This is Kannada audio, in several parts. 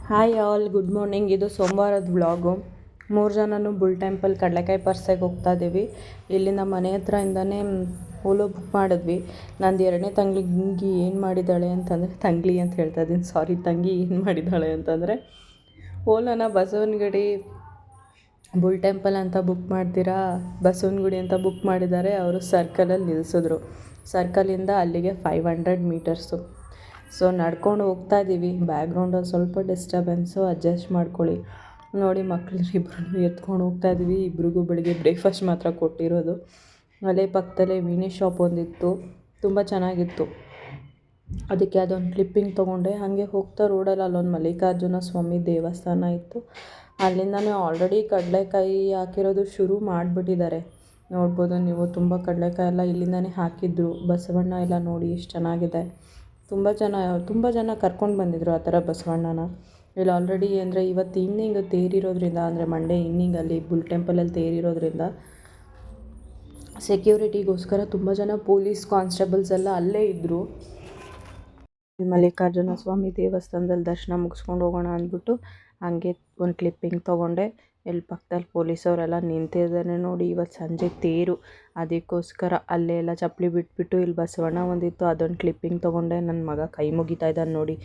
Hi all, good morning. ಇದು ಸೋಮವಾರದ ವ್ಲಾಗು. 3 ಜನನು ಬುಲ್ ಟೆಂಪಲ್ ಕಡಲೆಕಾಯಿ ಪರ್ಸೆಗೆ ಹೋಗ್ತಾ ಇದ್ದೀವಿ. ಇಲ್ಲಿಂದ ಮನೆ ಹತ್ರದಿಂದನೇ ಓಲೋ ಬುಕ್ ಮಾಡಿದ್ವಿ. ನಂದು 2ನೇ ತಂಗಿ ಏನು ಮಾಡಿದ್ದಾಳೆ ಅಂತಂದರೆ, ತಂಗಿ ಅಂತ ಹೇಳ್ತಾ ಇದ್ದೀನಿ, ಸಾರಿ, ತಂಗಿ ಏನು ಮಾಡಿದ್ದಾಳೆ ಅಂತಂದರೆ, ಓಲೋನ ಬಸವನಗುಡಿ ಬುಲ್ ಟೆಂಪಲ್ ಅಂತ ಬುಕ್ ಮಾಡ್ತೀರಾ, ಬಸವನಗುಡಿ ಅಂತ ಬುಕ್ ಮಾಡಿದ್ದಾರೆ. ಅವರು ಸರ್ಕಲಲ್ಲಿ ನಿಲ್ಲಿಸಿದ್ರು. ಸರ್ಕಲಿಂದ ಅಲ್ಲಿಗೆ 500 ಮೀಟರ್ಸು. ಸೊ ನಡ್ಕೊಂಡು ಹೋಗ್ತಾ ಇದ್ದೀವಿ. ಬ್ಯಾಕ್ಗ್ರೌಂಡಲ್ಲಿ ಸ್ವಲ್ಪ ಡಿಸ್ಟರ್ಬೆನ್ಸು, ಅಡ್ಜಸ್ಟ್ ಮಾಡ್ಕೊಳ್ಳಿ. ನೋಡಿ, ಮಕ್ಕಳು ಇಬ್ಬರನ್ನು ಎತ್ಕೊಂಡು ಹೋಗ್ತಾ ಇದ್ದೀವಿ. ಇಬ್ರಿಗೂ ಬೆಳಿಗ್ಗೆ ಬ್ರೇಕ್ಫಾಸ್ಟ್ ಮಾತ್ರ ಕೊಟ್ಟಿರೋದು. ಅಲ್ಲೇ ಪಕ್ಕದಲ್ಲೇ ಮಿನಿ ಶಾಪ್ ಒಂದಿತ್ತು, ತುಂಬ ಚೆನ್ನಾಗಿತ್ತು. ಅದಕ್ಕೆ ಅದೊಂದು ಕ್ಲಿಪ್ಪಿಂಗ್ ತೊಗೊಂಡೆ. ಹಾಗೆ ಹೋಗ್ತಾ ರೋಡಲ್ಲಿ ಅಲ್ಲೊಂದು ಮಲ್ಲಿಕಾರ್ಜುನ ಸ್ವಾಮಿ ದೇವಸ್ಥಾನ ಇತ್ತು. ಅಲ್ಲಿಂದನೇ ಆಲ್ರೆಡಿ ಕಡಲೆಕಾಯಿ ಹಾಕಿರೋದು ಶುರು ಮಾಡಿಬಿಟ್ಟಿದ್ದಾರೆ. ನೋಡ್ಬೋದು ನೀವು, ತುಂಬ ಕಡಲೆಕಾಯಿ ಎಲ್ಲ ಇಲ್ಲಿಂದನೇ ಹಾಕಿದ್ರು. ಬಸವಣ್ಣ ಎಲ್ಲ ನೋಡಿ ಎಷ್ಟು ಚೆನ್ನಾಗಿದೆ. ತುಂಬ ಜನ ಕರ್ಕೊಂಡು ಬಂದಿದ್ದರು ಆ ಥರ ಬಸವಣ್ಣನ. ಇಲ್ಲಿ ಆಲ್ರೆಡಿ ಅಂದರೆ ಇವತ್ತು ಈವ್ನಿಂಗ್ ತೇರಿರೋದ್ರಿಂದ, ಅಂದರೆ ಮಂಡೇ ಈವ್ನಿಂಗಲ್ಲಿ ಬುಲ್ ಟೆಂಪಲಲ್ಲಿ ತೇರಿರೋದ್ರಿಂದ ಸೆಕ್ಯೂರಿಟಿಗೋಸ್ಕರ ತುಂಬ ಜನ ಪೊಲೀಸ್ ಕಾನ್ಸ್ಟೇಬಲ್ಸ್ ಎಲ್ಲ ಅಲ್ಲೇ ಇದ್ದರು. ಮಲ್ಲಿಕಾರ್ಜುನ ಸ್ವಾಮಿ ದೇವಸ್ಥಾನದಲ್ಲಿ ದರ್ಶನ ಮುಗಿಸ್ಕೊಂಡು ಹೋಗೋಣ ಅಂದ್ಬಿಟ್ಟು ಹಾಗೆ ಒಂದು ಕ್ಲಿಪ್ಪಿಂಗ್ ತೊಗೊಂಡೆ. ಇಲ್ಲಿ ಪಕ್ಕದಲ್ಲಿ ಪೊಲೀಸವರೆಲ್ಲ ನಿಂತಿದ್ದಾರೆ ನೋಡಿ. ಇವತ್ತು ಸಂಜೆ ತೇರು, ಅದಕ್ಕೋಸ್ಕರ ಅಲ್ಲೇ ಎಲ್ಲ ಚಪ್ಪಲಿ ಬಿಟ್ಬಿಟ್ಟು ಇಲ್ಲಿ ಬಸವಣ್ಣ ಒಂದಿತ್ತು, ಅದೊಂದು ಕ್ಲಿಪ್ಪಿಂಗ್ ತೊಗೊಂಡೆ. ನನ್ನ ಮಗ ಕೈ ಮುಗಿತಾ ಇದ್ದಾನೆ ನೋಡಿ.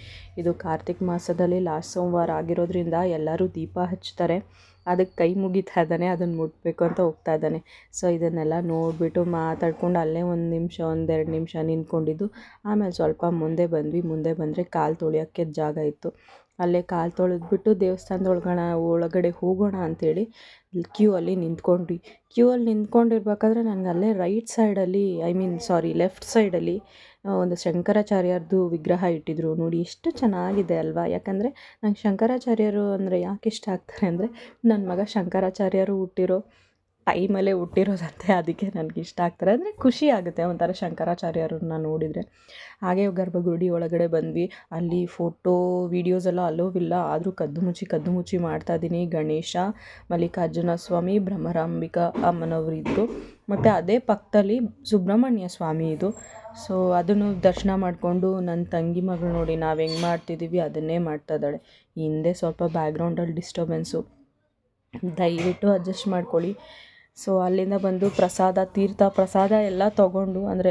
ಇದು ಕಾರ್ತಿಕ್ ಮಾಸದಲ್ಲಿ ಲಾಸ್ಟ್ ಸೋಮವಾರ ಆಗಿರೋದ್ರಿಂದ ಎಲ್ಲರೂ ದೀಪ ಹಚ್ತಾರೆ. ಅದಕ್ಕೆ ಕೈ ಮುಗಿತಾ ಇದ್ದಾನೆ, ಅದನ್ನು ಮುಟ್ಟಬೇಕು ಅಂತ ಹೋಗ್ತಾ ಇದ್ದಾನೆ. ಸೊ ಇದನ್ನೆಲ್ಲ ನೋಡಿಬಿಟ್ಟು ಮಾತಾಡ್ಕೊಂಡು ಅಲ್ಲೇ 1 ನಿಮಿಷ 1-2 ನಿಮಿಷ ನಿಂತ್ಕೊಂಡಿದ್ದು. ಆಮೇಲೆ ಸ್ವಲ್ಪ ಮುಂದೆ ಬಂದ್ವಿ. ಮುಂದೆ ಬಂದರೆ ಕಾಲು ತೊಳೆಯೋಕ್ಕೆ ಜಾಗ ಇತ್ತು. ಅಲ್ಲೇ ಕಾಲು ತೊಳೆದ್ಬಿಟ್ಟು ಒಳಗಡೆ ಹೋಗೋಣ ಅಂಥೇಳಿ ಕ್ಯೂ ಅಲ್ಲಿ ನಿಂತ್ಕೊಂಡ್ವಿ. ಕ್ಯೂ ಅಲ್ಲಿ ನಿಂತ್ಕೊಂಡಿರ್ಬೇಕಾದ್ರೆ ನನಗೆ ಅಲ್ಲೇ ರೈಟ್ ಸೈಡಲ್ಲಿ, ಲೆಫ್ಟ್ ಸೈಡಲ್ಲಿ ಒಂದು ಶಂಕರಾಚಾರ್ಯರದು ವಿಗ್ರಹ ಇಟ್ಟಿದ್ರು. ನೋಡಿ ಎಷ್ಟು ಚೆನ್ನಾಗಿದೆ ಅಲ್ವಾ. ಯಾಕಂದರೆ ನಂಗೆ ಶಂಕರಾಚಾರ್ಯರು ಅಂದರೆ ಯಾಕೆ ಇಷ್ಟ ಆಗ್ತಾರೆ ಅಂದರೆ, ನನ್ನ ಮಗ ಶಂಕರಾಚಾರ್ಯರು ಹುಟ್ಟಿರೋ ಟೈಮಲ್ಲೇ ಹುಟ್ಟಿರೋದಂತೆ. ಅದಕ್ಕೆ ನನಗೆ ಇಷ್ಟ ಆಗ್ತಾರೆ. ಅಂದರೆ ಖುಷಿ ಆಗುತ್ತೆ ಒಂಥರ ಶಂಕರಾಚಾರ್ಯರನ್ನ ನೋಡಿದರೆ. ಹಾಗೆ ಗರ್ಭಗುಡಿ ಒಳಗಡೆ ಬಂದ್ವಿ. ಅಲ್ಲಿ ಫೋಟೋ ವೀಡಿಯೋಸ್ ಎಲ್ಲ ಅಲೋವಿಲ್ಲ, ಆದರೂ ಕದ್ದು ಮುಚ್ಚಿ ಮಾಡ್ತಾಯಿದ್ದೀನಿ. ಗಣೇಶ, ಮಲ್ಲಿಕಾರ್ಜುನ ಸ್ವಾಮಿ, ಭ್ರಮರಾಂಬಿಕಾ ಅಮ್ಮನವರು ಇದ್ದರು. ಮತ್ತು ಅದೇ ಪಕ್ಕದಲ್ಲಿ ಸುಬ್ರಹ್ಮಣ್ಯ ಸ್ವಾಮಿ ಇದು. ಸೊ ಅದನ್ನು ದರ್ಶನ ಮಾಡಿಕೊಂಡು ನನ್ನ ತಂಗಿ ಮಗಳು ನೋಡಿ ನಾವು ಹೆಂಗೆ ಮಾಡ್ತಿದ್ದೀವಿ ಅದನ್ನೇ ಮಾಡ್ತಾ ಇದ್ದಾಳೆ. ಹಿಂದೆ ಸ್ವಲ್ಪ ಬ್ಯಾಕ್ಗ್ರೌಂಡಲ್ಲಿ ಡಿಸ್ಟರ್ಬೆನ್ಸು, ದಯವಿಟ್ಟು ಅಡ್ಜಸ್ಟ್ ಮಾಡ್ಕೊಳ್ಳಿ. ಸೊ ಅಲ್ಲಿಂದ ಬಂದು ತೀರ್ಥ ಪ್ರಸಾದ ಎಲ್ಲ ತೊಗೊಂಡು, ಅಂದರೆ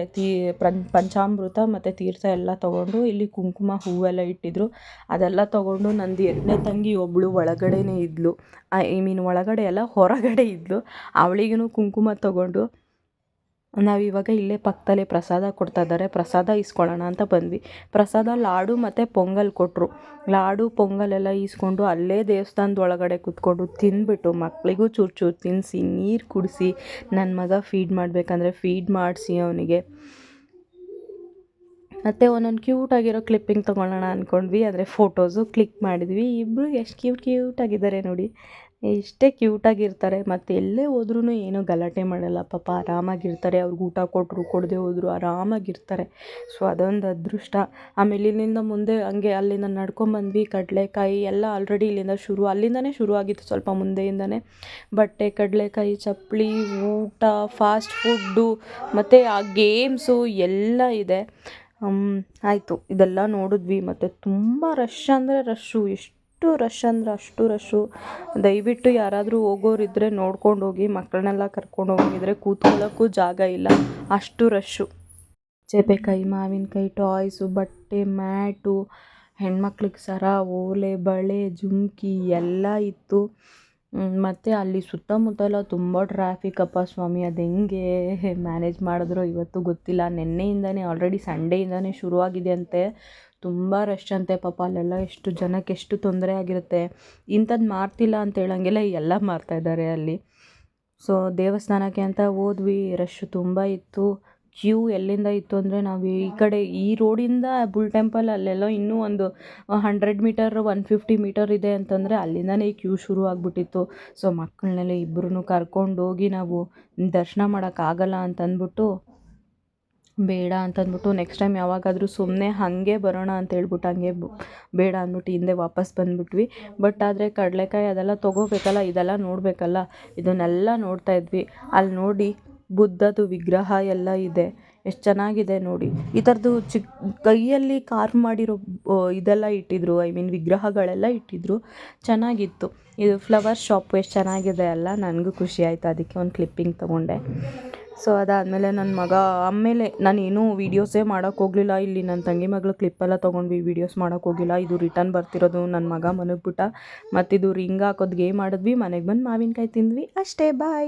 ಪಂಚಾಮೃತ ಮತ್ತು ತೀರ್ಥ ಎಲ್ಲ ತೊಗೊಂಡು, ಇಲ್ಲಿ ಕುಂಕುಮ ಹೂವೆಲ್ಲ ಇಟ್ಟಿದ್ರು. ಅದೆಲ್ಲ ತೊಗೊಂಡು ನಂದು 2ನೇ ತಂಗಿ ಒಬ್ಬಳು ಒಳಗಡೆನೇ ಇದ್ಲು. ಒಳಗಡೆ ಎಲ್ಲ ಹೊರಗಡೆ ಇದ್ಲು. ಅವಳಿಗೂ ಕುಂಕುಮ ತೊಗೊಂಡು ನಾವಿವಾಗ ಇಲ್ಲೇ ಪಕ್ಕದಲ್ಲೇ ಪ್ರಸಾದ ಕೊಡ್ತಾ ಇದ್ದಾರೆ, ಪ್ರಸಾದ ಇಸ್ಕೊಳ್ಳೋಣ ಅಂತ ಬಂದ್ವಿ. ಪ್ರಸಾದ ಲಾಡು ಮತ್ತು ಪೊಂಗಲ್ ಕೊಟ್ಟರು. ಲಾಡು ಪೊಂಗಲೆಲ್ಲ ಈಸ್ಕೊಂಡು ಅಲ್ಲೇ ದೇವಸ್ಥಾನದ ಒಳಗಡೆ ಕೂತ್ಕೊಂಡು ತಿಂದ್ಬಿಟ್ಟು ಮಕ್ಕಳಿಗೂ ಚೂರು ತಿನ್ನಿಸಿ, ನೀರು ಕುಡಿಸಿ, ನನ್ನ ಮಗ ಫೀಡ್ ಮಾಡಬೇಕಂದ್ರೆ ಫೀಡ್ ಮಾಡಿಸಿ ಅವನಿಗೆ. ಮತ್ತು ಒಂದೊಂದು ಕ್ಯೂಟಾಗಿರೋ ಕ್ಲಿಪ್ಪಿಂಗ್ ತೊಗೊಳ್ಳೋಣ ಅಂದ್ಕೊಂಡ್ವಿ. ಅಂದರೆ ಫೋಟೋಸು ಕ್ಲಿಕ್ ಮಾಡಿದ್ವಿ. ಇಬ್ಬರು ಎಷ್ಟು ಕ್ಯೂಟಾಗಿದ್ದಾರೆ ನೋಡಿ, ಇಷ್ಟೇ ಕ್ಯೂಟಾಗಿರ್ತಾರೆ. ಮತ್ತು ಎಲ್ಲೇ ಹೋದ್ರೂ ಏನೂ ಗಲಾಟೆ ಮಾಡಲ್ಲ ಪಾಪ, ಆರಾಮಾಗಿರ್ತಾರೆ. ಅವ್ರಿಗೆ ಊಟ ಕೊಟ್ಟರು ಕೊಡದೆ ಹೋದರೂ ಆರಾಮಾಗಿರ್ತಾರೆ. ಸೊ ಅದೊಂದು ಅದೃಷ್ಟ. ಆಮೇಲೆ ಇಲ್ಲಿಂದ ಮುಂದೆ ಹಂಗೆ ಅಲ್ಲಿಂದ ನಡ್ಕೊಂಬಂದ್ವಿ. ಕಡಲೆಕಾಯಿ ಎಲ್ಲ ಆಲ್ರೆಡಿ ಅಲ್ಲಿಂದನೇ ಶುರು ಆಗಿತ್ತು, ಸ್ವಲ್ಪ ಮುಂದೆಯಿಂದನೇ. ಬಟ್ಟೆ, ಕಡಲೆಕಾಯಿ, ಚಪ್ಪಲಿ, ಊಟ, ಫಾಸ್ಟ್ ಫುಡ್ಡು ಮತ್ತು ಆ ಗೇಮ್ಸು ಎಲ್ಲ ಇದೆ. ಆಯಿತು, ಇದೆಲ್ಲ ನೋಡಿದ್ವಿ. ಮತ್ತು ತುಂಬ ರಶ್ ಅಂದರೆ ರಶ್ಶು, ಎಷ್ಟು ರಶ್ ಅಂದರೆ ಅಷ್ಟು ರಶ್ಶು. ದಯವಿಟ್ಟು ಯಾರಾದರೂ ಹೋಗೋರಿದ್ದರೆ ನೋಡ್ಕೊಂಡು ಹೋಗಿ. ಮಕ್ಕಳನ್ನೆಲ್ಲ ಕರ್ಕೊಂಡು ಹೋಗಿದ್ರೆ ಕೂತ್ಕೊಳ್ಳೋಕ್ಕೂ ಜಾಗ ಇಲ್ಲ, ಅಷ್ಟು ರಶ್ಶು. ಸೀಬೆಕಾಯಿ, ಮಾವಿನಕಾಯಿ, ಟಾಯ್ಸು, ಬಟ್ಟೆ, ಮ್ಯಾಟು, ಹೆಣ್ಮಕ್ಳಿಗೆ ಸರ, ಓಲೆ, ಬಳೆ, ಜುಮ್ಕಿ ಎಲ್ಲ ಇತ್ತು. ಮತ್ತು ಅಲ್ಲಿ ಸುತ್ತಮುತ್ತ ಎಲ್ಲ ತುಂಬ ಟ್ರಾಫಿಕ್ ಅಪ್ಪ ಸ್ವಾಮಿ. ಅದು ಹೆಂಗೆ ಮ್ಯಾನೇಜ್ ಮಾಡಿದ್ರೋ ಇವತ್ತು ಗೊತ್ತಿಲ್ಲ. ನಿನ್ನೆಯಿಂದನೇ ಆಲ್ರೆಡಿ ಸಂಡೇಯಿಂದನೇ ಶುರುವಾಗಿದೆ ಅಂತೆ. ತುಂಬ ರಶ್ ಅಂತೆ ಪಾಪ. ಅಲ್ಲೆಲ್ಲ ಎಷ್ಟು ಜನಕ್ಕೆ ಎಷ್ಟು ತೊಂದರೆ ಆಗಿರುತ್ತೆ. ಇಂಥದ್ದು ಮಾಡ್ತಿಲ್ಲ ಅಂತ ಹೇಳಂಗಿಲ್ಲ, ಎಲ್ಲ ಮಾಡ್ತಾಯಿದ್ದಾರೆ ಅಲ್ಲಿ. ಸೊ ದೇವಸ್ಥಾನಕ್ಕೆ ಅಂತ ಹೋದ್ವಿ. ರಶ್ಶು ತುಂಬ ಇತ್ತು. ಕ್ಯೂ ಎಲ್ಲಿಂದ ಇತ್ತು ಅಂದರೆ, ನಾವು ಈ ಕಡೆ ಈ ರೋಡಿಂದ ಬುಲ್ ಟೆಂಪಲ್ ಅಲ್ಲೆಲ್ಲೋ ಇನ್ನೂ ಒಂದು 100 ಮೀಟರ್ 150 ಮೀಟರ್ ಇದೆ ಅಂತಂದರೆ ಅಲ್ಲಿಂದನೇ ಕ್ಯೂ ಶುರು ಆಗಿಬಿಟ್ಟಿತ್ತು. ಸೊ ಮಕ್ಕಳನ್ನೆಲ್ಲ ಇಬ್ಬರನ್ನೂ ಕರ್ಕೊಂಡೋಗಿ ನಾವು ದರ್ಶನ ಮಾಡೋಕ್ಕಾಗಲ್ಲ ಅಂತಂದ್ಬಿಟ್ಟು, ಬೇಡ ಅಂತಂದ್ಬಿಟ್ಟು ನೆಕ್ಸ್ಟ್ ಟೈಮ್ ಯಾವಾಗಾದರೂ ಸುಮ್ಮನೆ ಹಾಗೆ ಬರೋಣ ಅಂತ ಹೇಳ್ಬಿಟ್ಟು ಹಂಗೆ ಬೇಡ ಅಂದ್ಬಿಟ್ಟು ಹಿಂದೆ ವಾಪಸ್ ಬಂದುಬಿಟ್ವಿ. ಬಟ್ ಆದರೆ ಕಡಲೆಕಾಯಿ ಅದೆಲ್ಲ ತೊಗೋಬೇಕಲ್ಲ, ಇದೆಲ್ಲ ನೋಡಬೇಕಲ್ಲ, ಇದನ್ನೆಲ್ಲ ನೋಡ್ತಾ ಇದ್ವಿ. ಅಲ್ಲಿ ನೋಡಿ ಬುದ್ಧದು ವಿಗ್ರಹ ಎಲ್ಲ ಇದೆ. ಎಷ್ಟು ಚೆನ್ನಾಗಿದೆ ನೋಡಿ. ಈ ಥರದ್ದು ಕೈಯಲ್ಲಿ ಕಾರ್ವ್ ಮಾಡಿರೋ ಇದೆಲ್ಲ ಇಟ್ಟಿದ್ರು, ಐ ಮೀನ್ ವಿಗ್ರಹಗಳೆಲ್ಲ ಇಟ್ಟಿದ್ರು, ಚೆನ್ನಾಗಿತ್ತು. ಇದು ಫ್ಲವರ್ ಶಾಪು ಎಷ್ಟು ಚೆನ್ನಾಗಿದೆ ಅಲ್ಲ, ನನಗೂ ಖುಷಿ ಆಯಿತು, ಅದಕ್ಕೆ ಒಂದು ಕ್ಲಿಪ್ಪಿಂಗ್ ತೊಗೊಂಡೆ. ಸೊ ಅದಾದಮೇಲೆ ನನ್ನ ಮಗ, ಆಮೇಲೆ ನಾನೇನೂ ವೀಡಿಯೋಸೇ ಮಾಡೋಕ್ಕೋಗಲಿಲ್ಲ. ಇಲ್ಲಿ ನನ್ನ ತಂಗಿ ಮಗಳು ಕ್ಲಿಪ್ಪೆಲ್ಲ ತೊಗೊಂಡ್ವಿ, ವೀಡಿಯೋಸ್ ಮಾಡೋಕ್ಕೋಗಿಲ್ಲ. ಇದು ರಿಟರ್ನ್ ಬರ್ತಿರೋದು, ನನ್ನ ಮಗ ಮಲಗ್ಬಿಟ್ಟ, ಮತ್ತಿದು ರಿಂಗ್ ಹಾಕೋದು ಗೇಮ್ ಆಡಿದ್ವಿ, ಮನೆಗೆ ಬಂದು ಮಾವಿನಕಾಯಿ ತಿಂದ್ವಿ ಅಷ್ಟೇ. ಬಾಯ್.